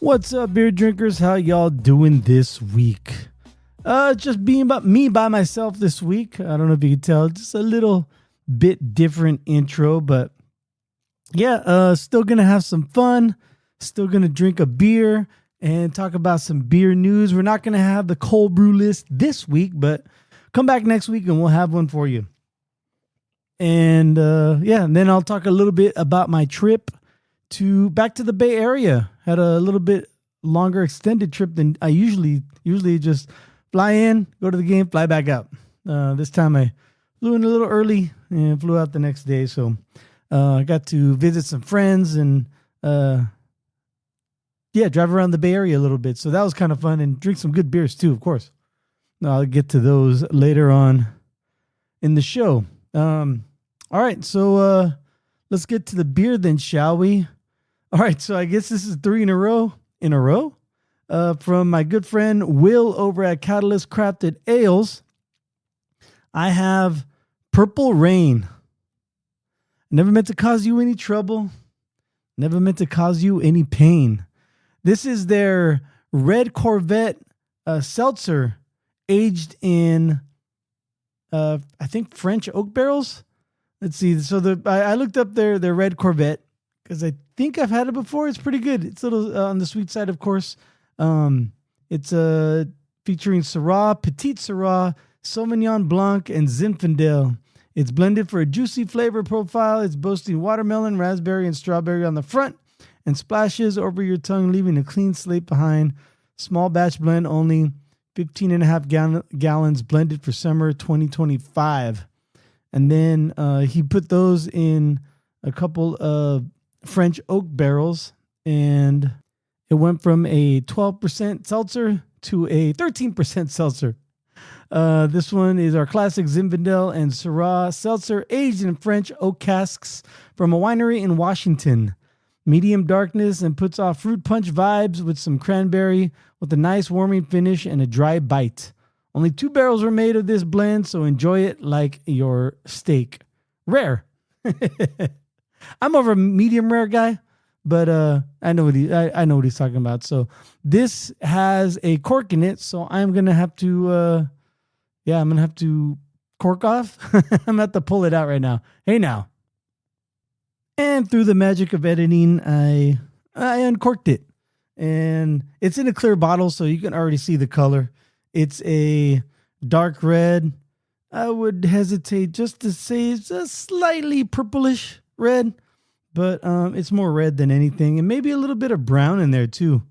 What's up, beer drinkers? How y'all doing this week? Just being about me by myself this week. I don't know if you can tell, just a little bit different intro, but yeah, still gonna have some fun. Still gonna drink a beer and talk about some beer news. We're not gonna have the cold brew list this week, but come back next week and we'll have one for you. And and then I'll talk a little bit about my trip back to the Bay Area. Had a little bit longer extended trip than I usually just fly in, go to the game, fly back out. This time I flew in a little early and flew out the next day. So I got to visit some friends and drive around the Bay Area a little bit. So that was kind of fun, and drink some good beers too, of course. I'll get to those later on in the show. All right, so let's get to the beer then, shall we? All right, so I guess this is 3 in a row from my good friend Will over at Catalyst Crafted Ales. I have Purple Rain. Never meant to cause you any trouble. Never meant to cause you any pain. This is their Red Corvette seltzer aged in, I think, French oak barrels. Let's see. So I looked up their Red Corvette because I think I've had it before. It's pretty good. It's a little on the sweet side, of course. It's featuring Syrah, Petite Syrah, Sauvignon Blanc, and Zinfandel. It's blended for a juicy flavor profile. It's boasting watermelon, raspberry, and strawberry on the front and splashes over your tongue, leaving a clean slate behind. Small batch blend only, 15.5 gallons blended for summer 2025. And then he put those in a couple of French oak barrels, and it went from a 12% seltzer to a 13% seltzer. This one is our classic Zinfandel and Syrah seltzer, aged in French oak casks from a winery in Washington. Medium darkness and puts off fruit punch vibes with some cranberry with a nice warming finish and a dry bite. Only 2 barrels were made of this blend, so enjoy it like your steak. Rare. I'm more of a medium rare guy, but I know what he's talking about. So this has a cork in it, so I'm gonna have to cork off. I'm gonna have to pull it out right now. Hey now. And through the magic of editing, I uncorked it, and it's in a clear bottle, so you can already see the color. It's a dark red. I would hesitate just to say it's a slightly purplish red, but it's more red than anything, and maybe a little bit of brown in there too.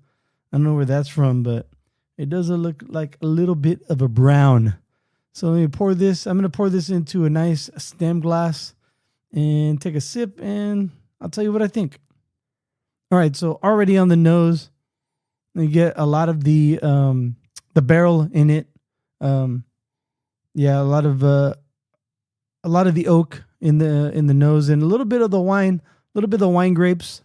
I don't know where that's from, but it does look like a little bit of a brown. So let me pour this. I'm going to pour this into a nice stem glass and take a sip, and I'll tell you what I think. All right, so already on the nose, you get a lot of the barrel in it. A lot of the oak in the nose, and a little bit of the wine grapes.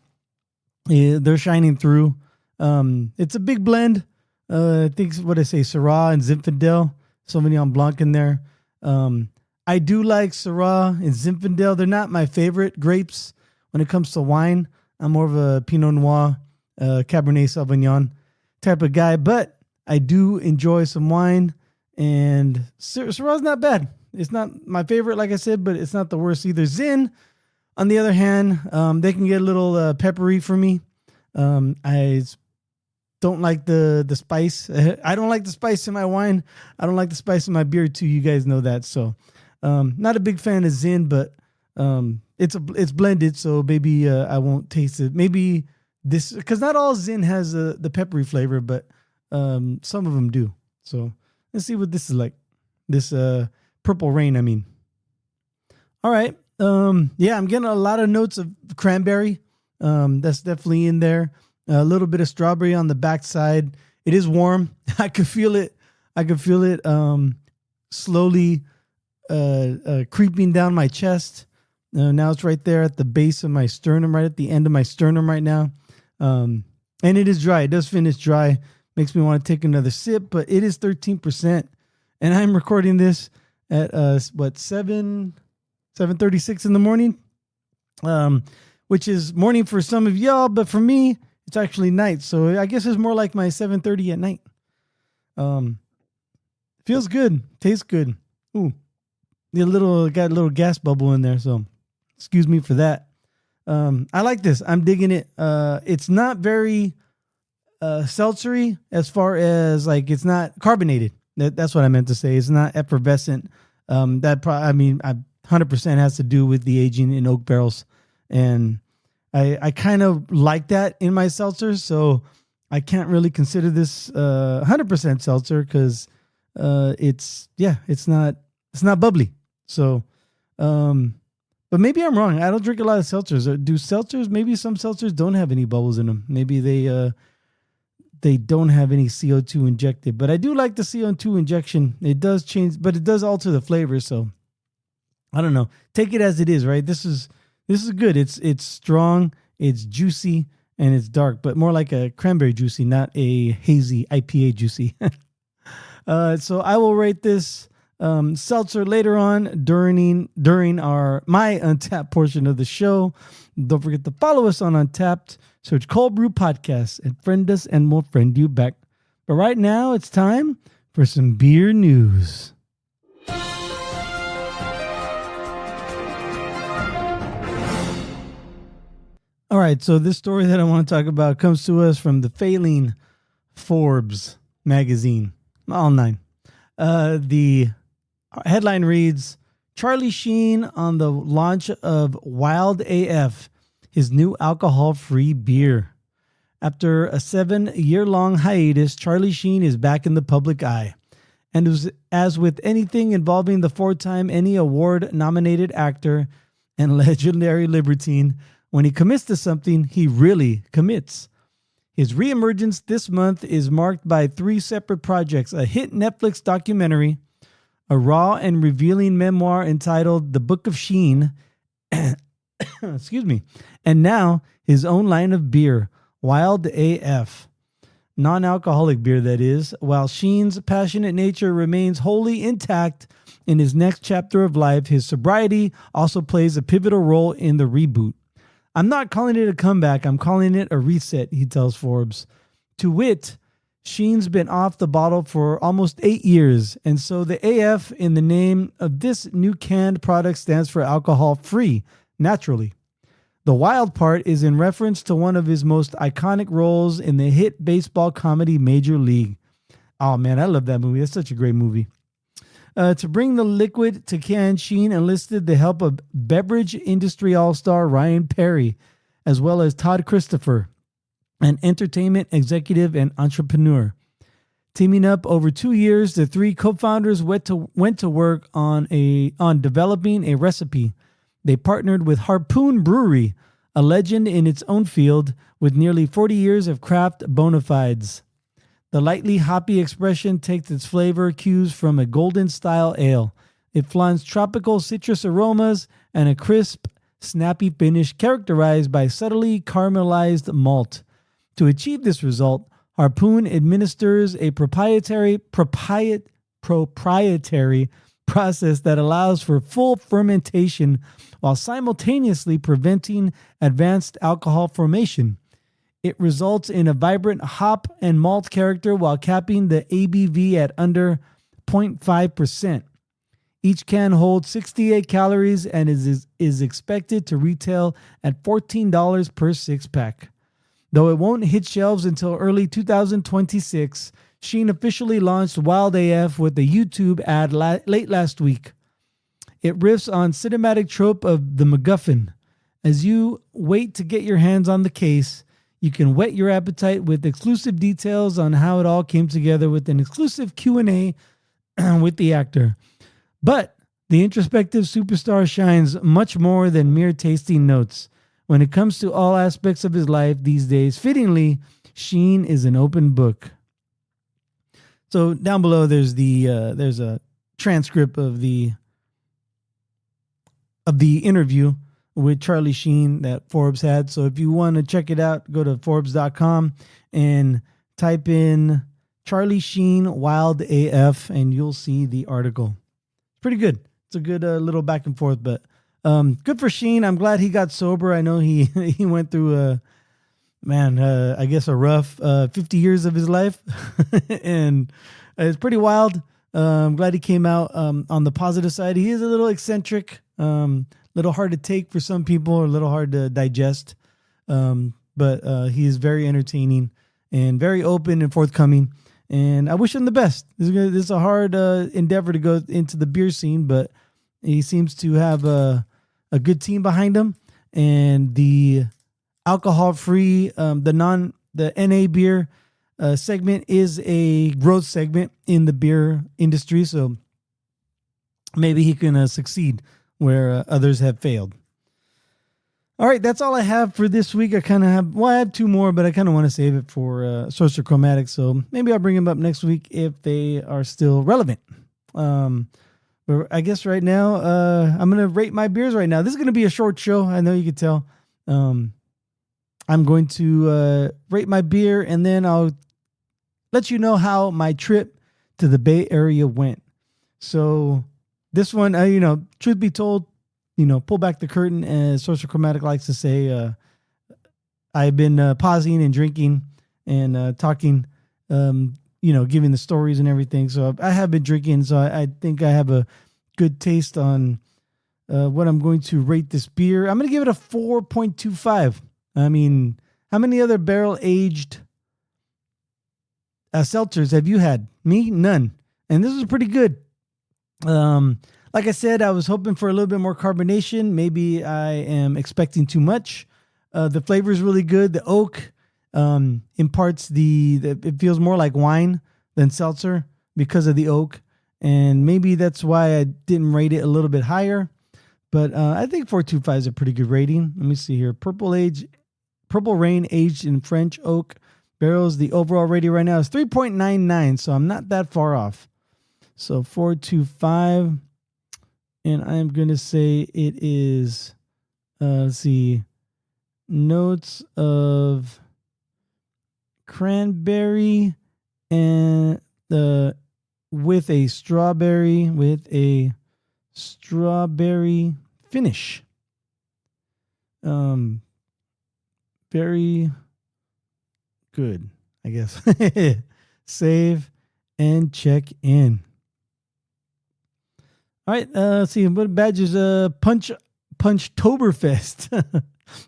Yeah, they're shining through. It's a big blend. I think what I say, Syrah and Zinfandel, Sauvignon Blanc in there. I do like Syrah and Zinfandel. They're not my favorite grapes when it comes to wine. I'm more of a Pinot Noir, Cabernet Sauvignon type of guy, but I do enjoy some wine, and Syrah's not bad. It's not my favorite, like I said, but it's not the worst either. Zin, on the other hand, they can get a little peppery for me. I don't like the spice. I don't like the spice in my wine. I don't like the spice in my beer too. You guys know that. So not a big fan of Zin, but it's blended, so maybe I won't taste it. Maybe this, because not all Zin has the peppery flavor, but some of them do. So let's see what this is like. This Purple Rain, I mean. All right. I'm getting a lot of notes of cranberry. That's definitely in there. A little bit of strawberry on the backside. It is warm. I could feel it. Slowly creeping down my chest. Now it's right there at the base of my sternum, right at the end of my sternum right now. And it is dry. It does finish dry. Makes me want to take another sip, but it is 13%. And I'm recording this at 7:36 in the morning, which is morning for some of y'all, but for me, It's actually night, so I guess it's more like my 7:30 at night. Feels good, tastes good. Ooh, got a little gas bubble in there, so excuse me for that. I like this. I'm digging it. It's not very seltzery as far as like it's not carbonated. That's what I meant to say. It's not effervescent. I 100% has to do with the aging in oak barrels, and I kind of like that in my seltzers. So I can't really consider this 100% seltzer because it's not bubbly. So, but maybe I'm wrong. I don't drink a lot of seltzers. Do seltzers? Maybe some seltzers don't have any bubbles in them. Maybe they don't have any CO2 injected. But I do like the CO2 injection. It does change, but it does alter the flavor. So I don't know. Take it as it is, right? This is good. It's strong, it's juicy, and it's dark, but more like a cranberry juicy, not a hazy IPA juicy. So I will rate this seltzer later on during my Untappd portion of the show. Don't forget to follow us on Untappd. Search Cold Brew Podcast and friend us, and we'll friend you back. But right now, it's time for some beer news. All right, so this story that I want to talk about comes to us from the failing Forbes magazine, all nine. The headline reads, Charlie Sheen on the launch of Wild AF, his new alcohol-free beer. After a 7-year-long hiatus, Charlie Sheen is back in the public eye. And as with anything involving the 4-time Emmy Award-nominated actor and legendary libertine, when he commits to something, he really commits. His reemergence this month is marked by 3 separate projects: a hit Netflix documentary, a raw and revealing memoir entitled The Book of Sheen, excuse me, and now his own line of beer, Wild AF. Non-alcoholic beer, that is, while Sheen's passionate nature remains wholly intact in his next chapter of life, his sobriety also plays a pivotal role in the reboot. I'm not calling it a comeback, I'm calling it a reset, he tells Forbes. To wit, Sheen's been off the bottle for almost 8 years, and so the AF in the name of this new canned product stands for alcohol-free, naturally. The wild part is in reference to one of his most iconic roles in the hit baseball comedy Major League. Oh man, I love that movie. That's such a great movie. To bring the liquid to can, Sheen enlisted the help of beverage industry all-star Ryan Perry, as well as Todd Christopher, an entertainment executive and entrepreneur. Teaming up over 2 years, the 3 co-founders went to work on developing a recipe. They partnered with Harpoon Brewery, a legend in its own field with nearly 40 years of craft bona fides. The lightly hoppy expression takes its flavor cues from a golden-style ale. It flaunts tropical citrus aromas and a crisp, snappy finish characterized by subtly caramelized malt. To achieve this result, Harpoon administers a proprietary process that allows for full fermentation while simultaneously preventing advanced alcohol formation. It results in a vibrant hop and malt character while capping the ABV at under 0.5%. Each can holds 68 calories and is expected to retail at $14 per 6-pack. Though it won't hit shelves until early 2026, Sheen officially launched Wild AF with a YouTube ad late last week. It riffs on cinematic trope of the MacGuffin. As you wait to get your hands on the case, you can whet your appetite with exclusive details on how it all came together with an exclusive Q&A with the actor. But the introspective superstar shines much more than mere tasting notes. When it comes to all aspects of his life these days, fittingly, Sheen is an open book. So down below, there's a transcript of the interview with Charlie Sheen that Forbes had. So if you want to check it out, go to Forbes.com and type in Charlie Sheen Wild AF and you'll see the article. It's pretty good. It's a good little back and forth, but good for Sheen. I'm glad he got sober. I know he went through man, I guess a rough 50 years of his life. And it's pretty wild. I'm glad he came out on the positive side. He is a little eccentric, little hard to take for some people, a little hard to digest. But he is very entertaining and very open and forthcoming. And I wish him the best. This is a hard endeavor to go into the beer scene, but he seems to have a good team behind him. And the alcohol-free, the NA beer segment is a growth segment in the beer industry. So maybe he can succeed where others have failed. All right, that's all I have for this week. I had two more, but I kind of want to save it for Sorcerer Chromatic. So maybe I'll bring them up next week if they are still relevant. But I guess right now, I'm going to rate my beers right now. This is going to be a short show. I know you can tell. I'm going to rate my beer, and then I'll let you know how my trip to the Bay Area went. So this one, truth be told, pull back the curtain, as Sorcerer Chromatic likes to say. I've been pausing and drinking and talking, giving the stories and everything. So I have been drinking, so I think I have a good taste on what I'm going to rate this beer. I'm going to give it a 4.25. I mean, how many other barrel-aged seltzers have you had? Me? None. And this is pretty good. Like I said, I was hoping for a little bit more carbonation. Maybe I am expecting too much. The flavor is really good. The oak imparts it feels more like wine than seltzer because of the oak. And maybe that's why I didn't rate it a little bit higher. But I think 4.25 is a pretty good rating. Let me see here. Purple Rain aged in French oak barrels. The overall rating right now is 3.99. So I'm not that far off. So 4.25. And I'm going to say it is, let's see, notes of cranberry and with a strawberry finish. Very good, I guess. Save and check in. All right, let's see. What badges? Punchtoberfest.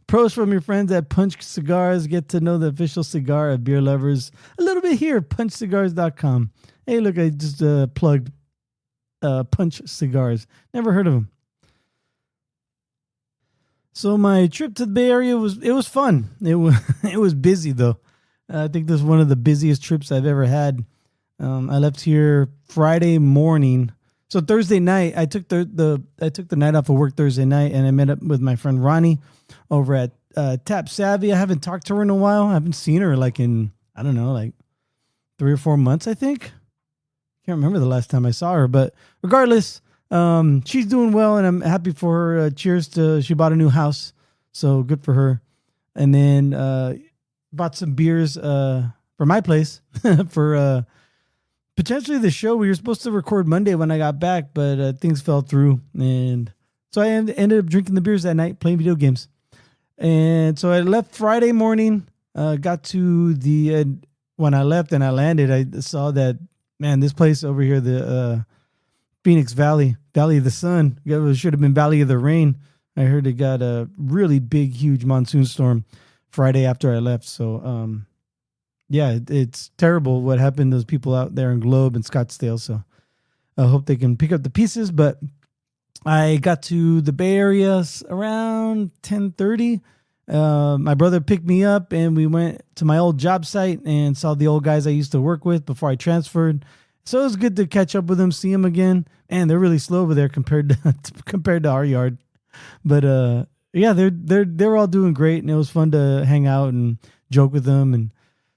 Pros from your friends at Punch Cigars. Get to know the official cigar of beer lovers a little bit here. PunchCigars.com. Hey, look, I just plugged Punch Cigars. Never heard of them. So my trip to the Bay Area was fun. It was busy though. I think this is one of the busiest trips I've ever had. I left here Friday morning. So Thursday night, I took the night off of work Thursday night, and I met up with my friend Ronnie over at Tap Savvy. I haven't talked to her in a while. I haven't seen her like 3 or 4 months, I think. Can't remember the last time I saw her, but regardless, she's doing well, and I'm happy for her. Cheers to she bought a new house, so good for her. And then bought some beers for my place for potentially the show. We were supposed to record Monday when I got back, but things fell through. And so I ended up drinking the beers that night, playing video games. And so I left Friday morning, got to when I left and I landed, I saw that, man, this place over here, the Phoenix Valley of the Sun, it should have been Valley of the Rain. I heard it got a really big, huge monsoon storm Friday after I left. So, yeah, it's terrible what happened to those people out there in Globe and Scottsdale. So I hope they can pick up the pieces. But I got to the Bay Area around 10:30. My brother picked me up, and we went to my old job site and saw the old guys I used to work with before I transferred. So it was good to catch up with them, see them again. And they're really slow over there compared to our yard. But yeah, they're all doing great, and it was fun to hang out and joke with them and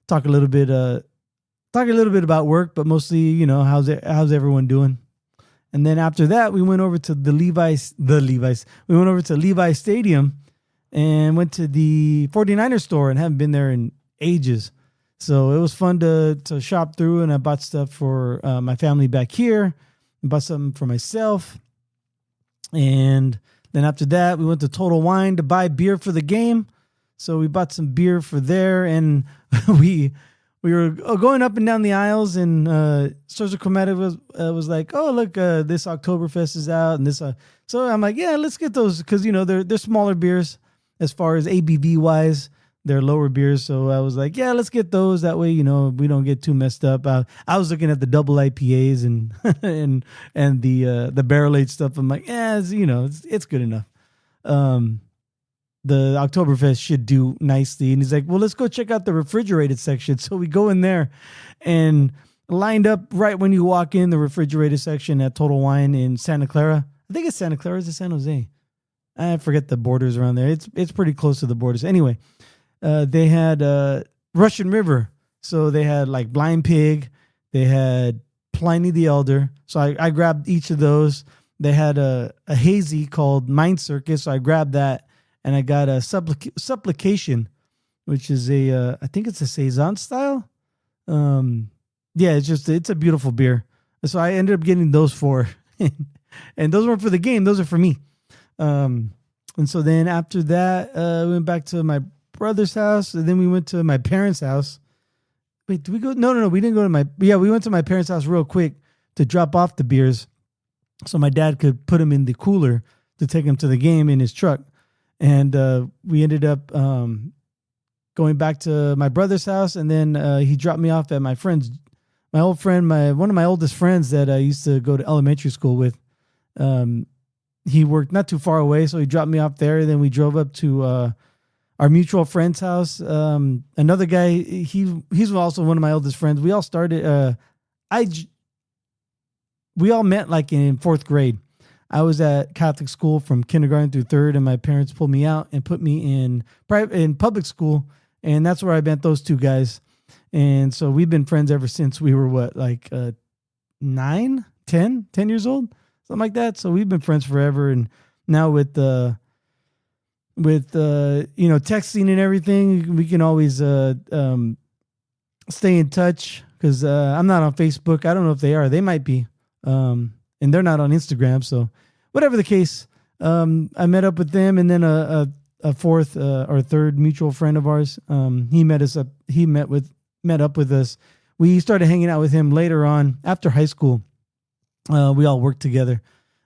talk a little bit about work, but mostly, how's everyone doing? And then after that, we went over to We went over to Levi's Stadium and went to the 49ers store, and haven't been there in ages. So it was fun to shop through, and I bought stuff for my family back here, and bought something for myself. And then after that, we went to Total Wine to buy beer for the game. So we bought some beer for there, and we were going up and down the aisles, and Social Chromatic was like, "Oh, look, this Oktoberfest is out," and this. So I'm like, "Yeah, let's get those," because they're smaller beers as far as ABV wise. They're lower beers, so I was like, "Yeah, let's get those. That way, we don't get too messed up." I was looking at the double IPAs and and the barrel aged stuff. I'm like, "Yeah, it's good enough." The Oktoberfest should do nicely. And he's like, "Well, let's go check out the refrigerated section." So we go in there and lined up right when you walk in the refrigerated section at Total Wine in Santa Clara. I think it's Santa Clara. Is it San Jose? I forget the borders around there. It's pretty close to the borders. Anyway, they had Russian River. So they had like Blind Pig. They had Pliny the Elder. So I grabbed each of those. They had a hazy called Mind Circus. So I grabbed that. And I got a supplication, which is I think it's a Saison style. Yeah, it's a beautiful beer. So I ended up getting those 4. And those weren't for the game. Those are for me. And so then after that, we went back to my brother's house. And then we went to my parents' house. Wait, did we go? No. We didn't go to we went to my parents' house real quick to drop off the beers so my dad could put them in the cooler to take them to the game in his truck. And we ended up going back to my brother's house, and then he dropped me off at my old friend, one of my oldest friends that I used to go to elementary school with. He worked not too far away, so he dropped me off there. And then we drove up to our mutual friend's house. Another guy, he's also one of my oldest friends. We all started. We all met like in 4th grade. I was at Catholic school from kindergarten through 3rd, and my parents pulled me out and put me in public school, and that's where I met those 2 guys. And so we've been friends ever since we were 9, 10 years old, something like that. So we've been friends forever. And now with texting and everything, we can always stay in touch, because I'm not on Facebook. I don't know if they are. They might be. And they're not on Instagram. So whatever the case, I met up with them, and then a 4th or 3rd mutual friend of ours, he met us up. He met up with us. We started hanging out with him later on after high school. We all worked together,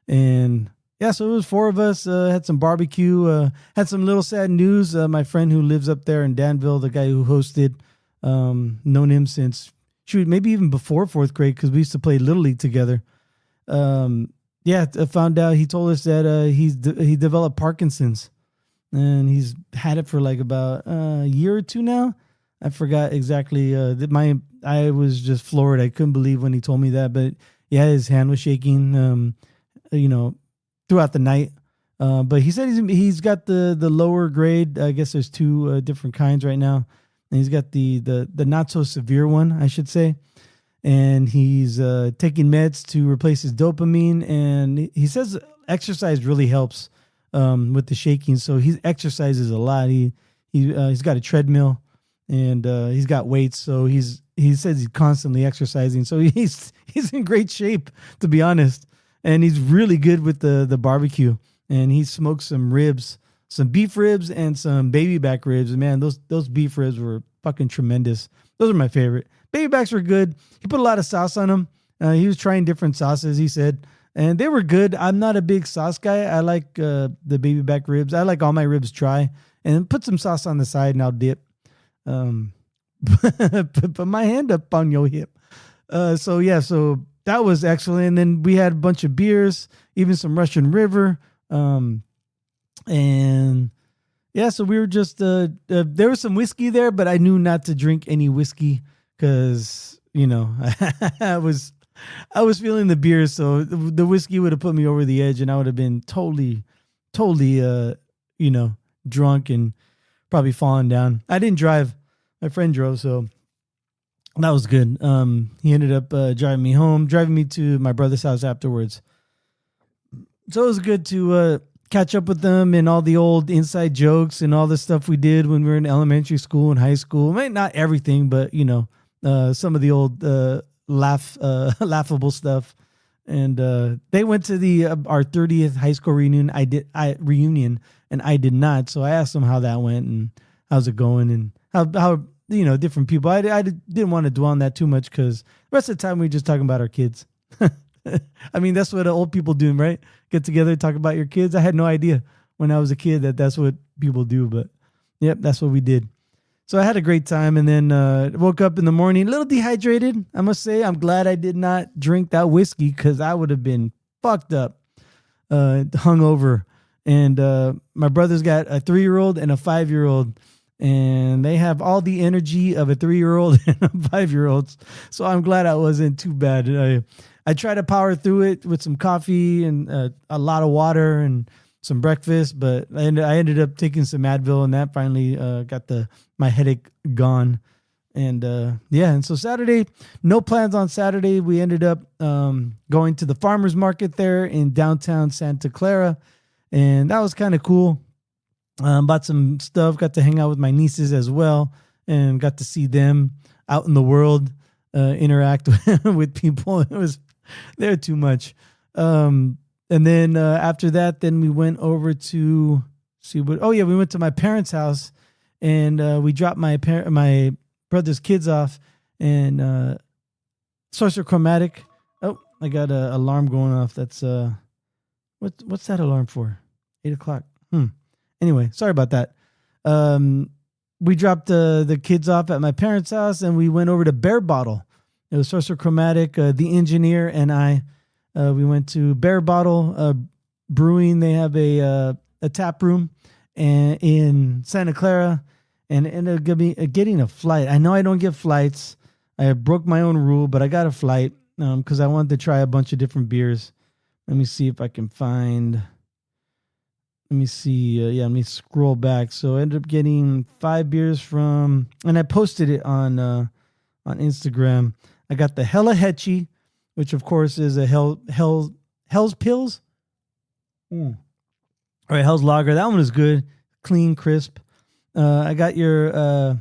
and yeah, so it was 4 of us, had some barbecue, had some little sad news. My friend who lives up there in Danville, the guy who hosted, known him since maybe even before 4th grade, because we used to play Little League together. I found out, he told us that he developed Parkinson's, and he's had it for like about a year or 2 now. I forgot exactly. I was just floored. I couldn't believe when he told me that. But yeah, his hand was shaking, throughout the night. But he said he's got the lower grade. I guess there's 2 different kinds right now, and he's got the not so severe one, I should say. And he's taking meds to replace his dopamine. And he says exercise really helps with the shaking. So he exercises a lot. He's got a treadmill, and he's got weights. So he says he's constantly exercising. So he's in great shape, to be honest. And he's really good with the barbecue. And he smoked some ribs, some beef ribs and some baby back ribs. And man, those beef ribs were fucking tremendous. Those are my favorite. Baby backs were good. He put a lot of sauce on them. He was trying different sauces, he said, and they were good. I'm not a big sauce guy. I like the baby back ribs. I like all my ribs dry, and put some sauce on the side, and I'll dip. Put my hand up on your hip. So that was excellent. And then we had a bunch of beers, even some Russian River. And yeah, so we were just, there was some whiskey there, but I knew not to drink any whiskey, because, I was feeling the beer. So the whiskey would have put me over the edge, and I would have been totally, drunk and probably falling down. I didn't drive. My friend drove, so that was good. He ended up driving me to my brother's house afterwards. So it was good to catch up with them and all the old inside jokes and all the stuff we did when we were in elementary school and high school. I mean, not everything, but some of the old laughable stuff. And they went to our 30th high school reunion. I did, and I did not. So I asked them how that went, and how's it going, and how different people. I didn't want to dwell on that too much because the rest of the time we were just talking about our kids. I mean, that's what old people do, right? Get together, talk about your kids. I had no idea when I was a kid that's what people do, but yep, that's what we did. So I had a great time, and then woke up in the morning a little dehydrated. I must say, I'm glad I did not drink that whiskey because I would have been fucked up, hungover. And my brother's got a 3-year-old and a 5-year-old, and they have all the energy of a 3-year-old and a 5-year-old. So I'm glad I wasn't too bad. I tried to power through it with some coffee and a lot of water and some breakfast, but I ended up taking some Advil, and that finally got my headache gone. And and so Saturday, no plans on Saturday. We ended up going to the farmers market there in downtown Santa Clara, and that was kind of cool. Bought some stuff, got to hang out with my nieces as well, and got to see them out in the world, interact with people. They're too much. And then after that, then we went over to we went to my parents' house, and we dropped my brother's kids off, and Sorcerer Chromatic. Oh, I got an alarm going off. That's what's that alarm for? 8:00. Anyway, sorry about that. We dropped the kids off at my parents' house, and we went over to Bear Bottle. It was Sorcerer Chromatic, the engineer, and I. We went to Bear Bottle Brewing. They have a tap room in Santa Clara, and ended up getting a flight. I know I don't get flights. I broke my own rule, but I got a flight because I wanted to try a bunch of different beers. Let me see if I can find. Let me see. Let me scroll back. So I ended up getting 5 beers and I posted it on Instagram. I got the Hella Hetchy, which of course is a Hell's Pills. All right, Hell's Lager. That one is good, clean, crisp. I got your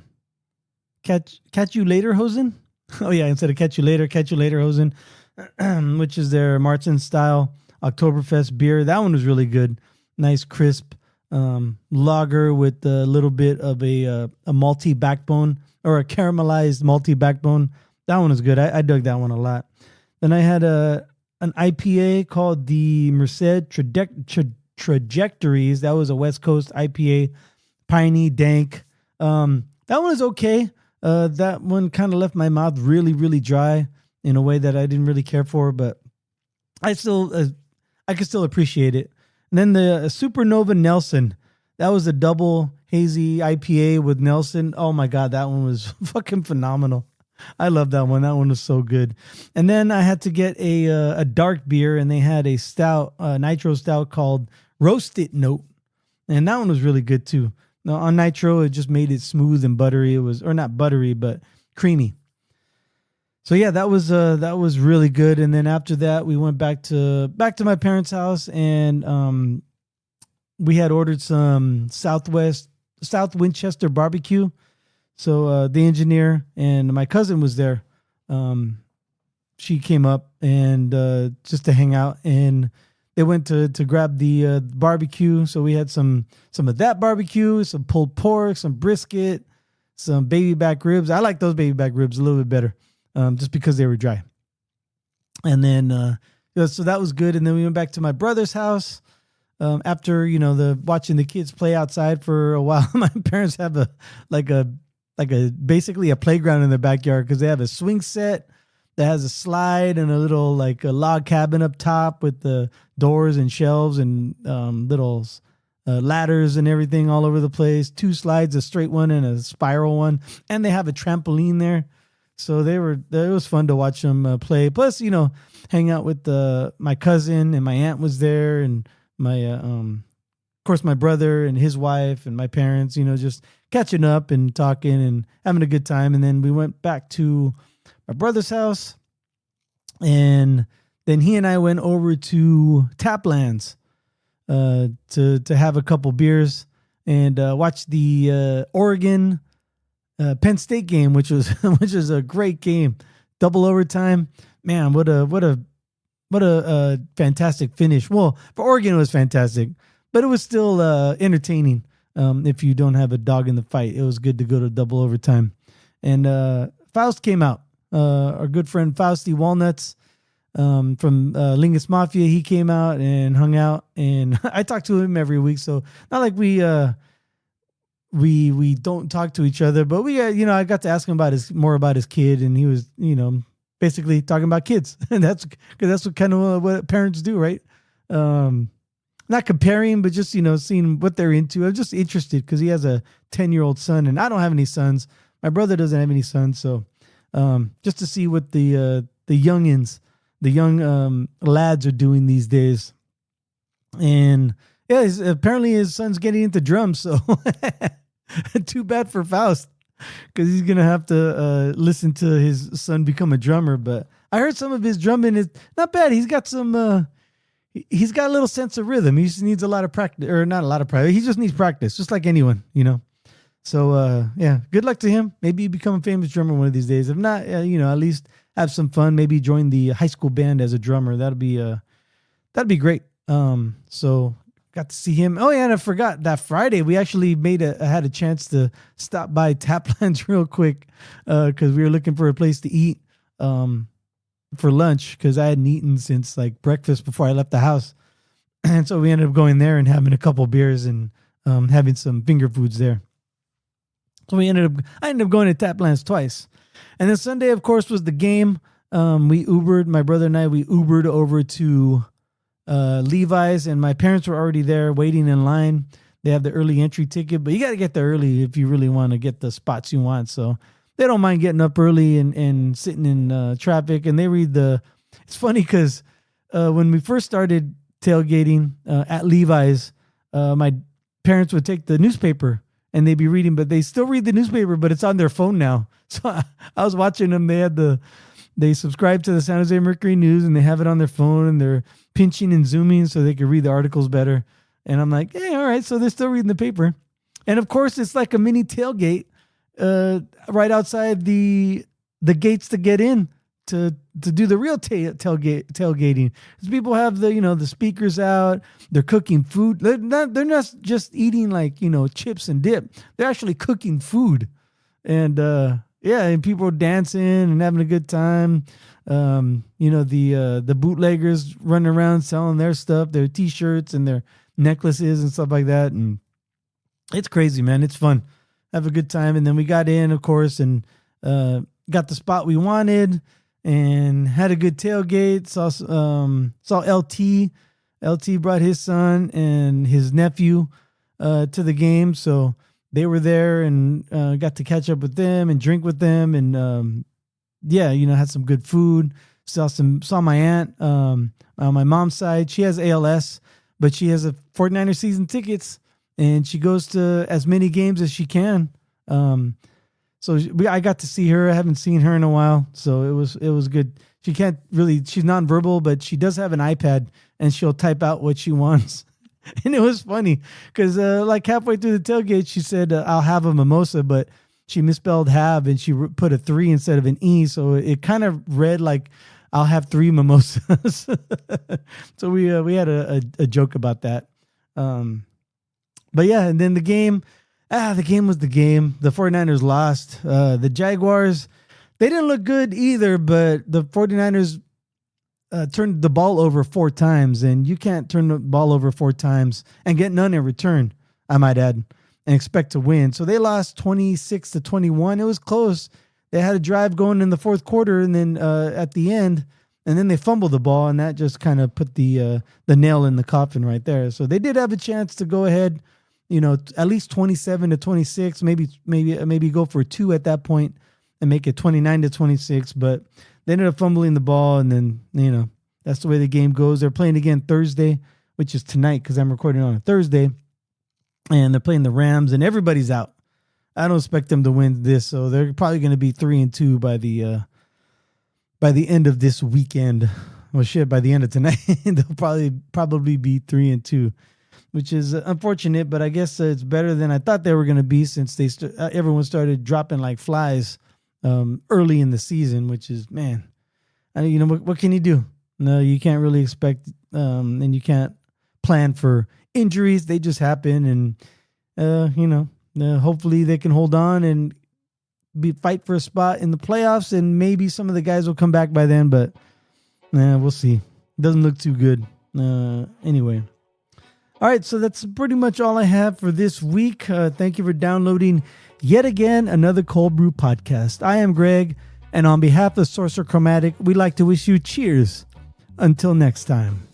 Catch You Later Hosen. Oh yeah, instead of Catch You Later Hosen, which is their Martin style Oktoberfest beer. That one was really good. Nice, crisp lager with a little bit of a malty backbone, or a caramelized malty backbone. That one is good. I dug that one a lot. Then I had an IPA called the Merced Trajectories. That was a West Coast IPA, piney, dank. That one is okay. That one kind of left my mouth really, really dry in a way that I didn't really care for, but I could still appreciate it. And then the Supernova Nelson, that was a double hazy IPA with Nelson. Oh my God, that one was fucking phenomenal. I love that one. That one was so good. And then I had to get a dark beer, and they had a stout, nitro stout called Roasted Note, and that one was really good too. Now on nitro, it just made it smooth and buttery. It was, or not buttery, but creamy. So yeah, that was really good. And then after that, we went back to my parents' house, and we had ordered some South Winchester barbecue. So the engineer and my cousin was there. She came up and just to hang out, and they went to grab the barbecue. So we had some of that barbecue, some pulled pork, some brisket, some baby back ribs. I like those baby back ribs a little bit better. Just because they were dry. And then, so that was good. And then we went back to my brother's house after, watching the kids play outside for a while. My parents have basically a playground in their backyard because they have a swing set that has a slide and a little like a log cabin up top with the doors and shelves and little ladders and everything all over the place. 2 slides, a straight one and a spiral one. And they have a trampoline there. So it was fun to watch them play. Plus, hang out with my cousin, and my aunt was there, and my, of course, my brother and his wife and my parents, just catching up and talking and having a good time. And then we went back to my brother's house, and then he and I went over to Taplands to have a couple beers and watch the Oregon Penn State game, which was a great game, double overtime. Man, what a fantastic finish. Well, for Oregon it was fantastic, but it was still entertaining if you don't have a dog in the fight. It was good to go to double overtime. And Faust came out. Our good friend Fausty Walnuts from Lingus Mafia, he came out and hung out. And I talk to him every week, so not like we don't talk to each other, but I got to ask him more about his kid, and he was basically talking about kids. And that's because that's what kind of what parents do, right? Not comparing, but just seeing what they're into. I'm just interested because he has a 10-year-old son, and I don't have any sons. My brother doesn't have any sons, so just to see what the youngins, the young lads are doing these days. And yeah, apparently his son's getting into drums, so too bad for Faust, because he's gonna have to listen to his son become a drummer. But I heard some of his drumming is not bad. He's got some. He's got a little sense of rhythm. He just needs a lot of practice, or not a lot of practice. He just needs practice, just like anyone, So yeah, good luck to him. Maybe you become a famous drummer one of these days. If not, at least have some fun. Maybe join the high school band as a drummer. That'd be great. So got to see him. Oh yeah, and I forgot that Friday we actually had a chance to stop by Taplands real quick because we were looking for a place to eat for lunch because I hadn't eaten since like breakfast before I left the house, and so we ended up going there and having a couple beers and having some finger foods there. So I ended up going to Taplands twice, and then Sunday, of course, was the game. We Ubered, my brother and I. We Ubered over to Levi's, and my parents were already there waiting in line. They have the early entry ticket, but you got to get there early if you really want to get the spots you want. So they don't mind getting up early and sitting in traffic. And they read it's funny because when we first started tailgating at Levi's, my parents would take the newspaper and they'd be reading, but they still read the newspaper, but it's on their phone now. So I was watching them. They subscribe to the San Jose Mercury News and they have it on their phone and they're pinching and zooming so they can read the articles better. And I'm like, hey, all right. So they're still reading the paper. And of course, it's like a mini tailgate right outside the gates to get in to do the real tailgating. Because people have the speakers out. They're cooking food. They're not just eating like, chips and dip. They're actually cooking food. And and people are dancing and having a good time. The bootleggers running around selling their stuff, their T-shirts and their necklaces and stuff like that. And it's crazy, man. It's fun. Have a good time. And then we got in, of course, and got the spot we wanted and had a good tailgate. Saw LT. LT brought his son and his nephew to the game. So they were there and got to catch up with them and drink with them. And had some good food. Saw my aunt on my mom's side. She has ALS, but she has a 49er season tickets, and she goes to as many games as she can. I got to see her. I haven't seen her in a while, so it was good. She's nonverbal, but she does have an iPad, and she'll type out what she wants. And it was funny because like halfway through the tailgate, she said, "I'll have a mimosa," but she misspelled have and she put a 3 instead of an E. So it kind of read like, I'll have 3 mimosas. So we had a joke about that. But yeah, and then the game was the game. The 49ers lost. The Jaguars, they didn't look good either, but the 49ers turned the ball over 4 times, and you can't turn the ball over 4 times and get none in return, I might add, and expect to win. So they lost 26-21. It was close. They had a drive going in the fourth quarter, and then at the end, and then they fumbled the ball, and that just kind of put the nail in the coffin right there. So they did have a chance to go ahead, at least 27-26, maybe go for 2 at that point and make it 29-26. But they ended up fumbling the ball, and then that's the way the game goes. They're playing again Thursday, which is tonight because I'm recording on a Thursday. And they're playing the Rams, and everybody's out. I don't expect them to win this, so they're probably going to be 3-2 by the end of this weekend. Well, shit, by the end of tonight, they'll probably be 3-2, which is unfortunate. But I guess it's better than I thought they were going to be since everyone started dropping like flies early in the season. Which is, man, what can you do? No, you can't really expect, and you can't plan for injuries. They just happen, hopefully they can hold on and fight for a spot in the playoffs, and maybe some of the guys will come back by then, but we'll see. Doesn't look too good. Anyway. All right, so that's pretty much all I have for this week. Thank you for downloading yet again another Cold Brew podcast. I am Greg, and on behalf of Sorcerer Chromatic, we'd like to wish you cheers. Until next time.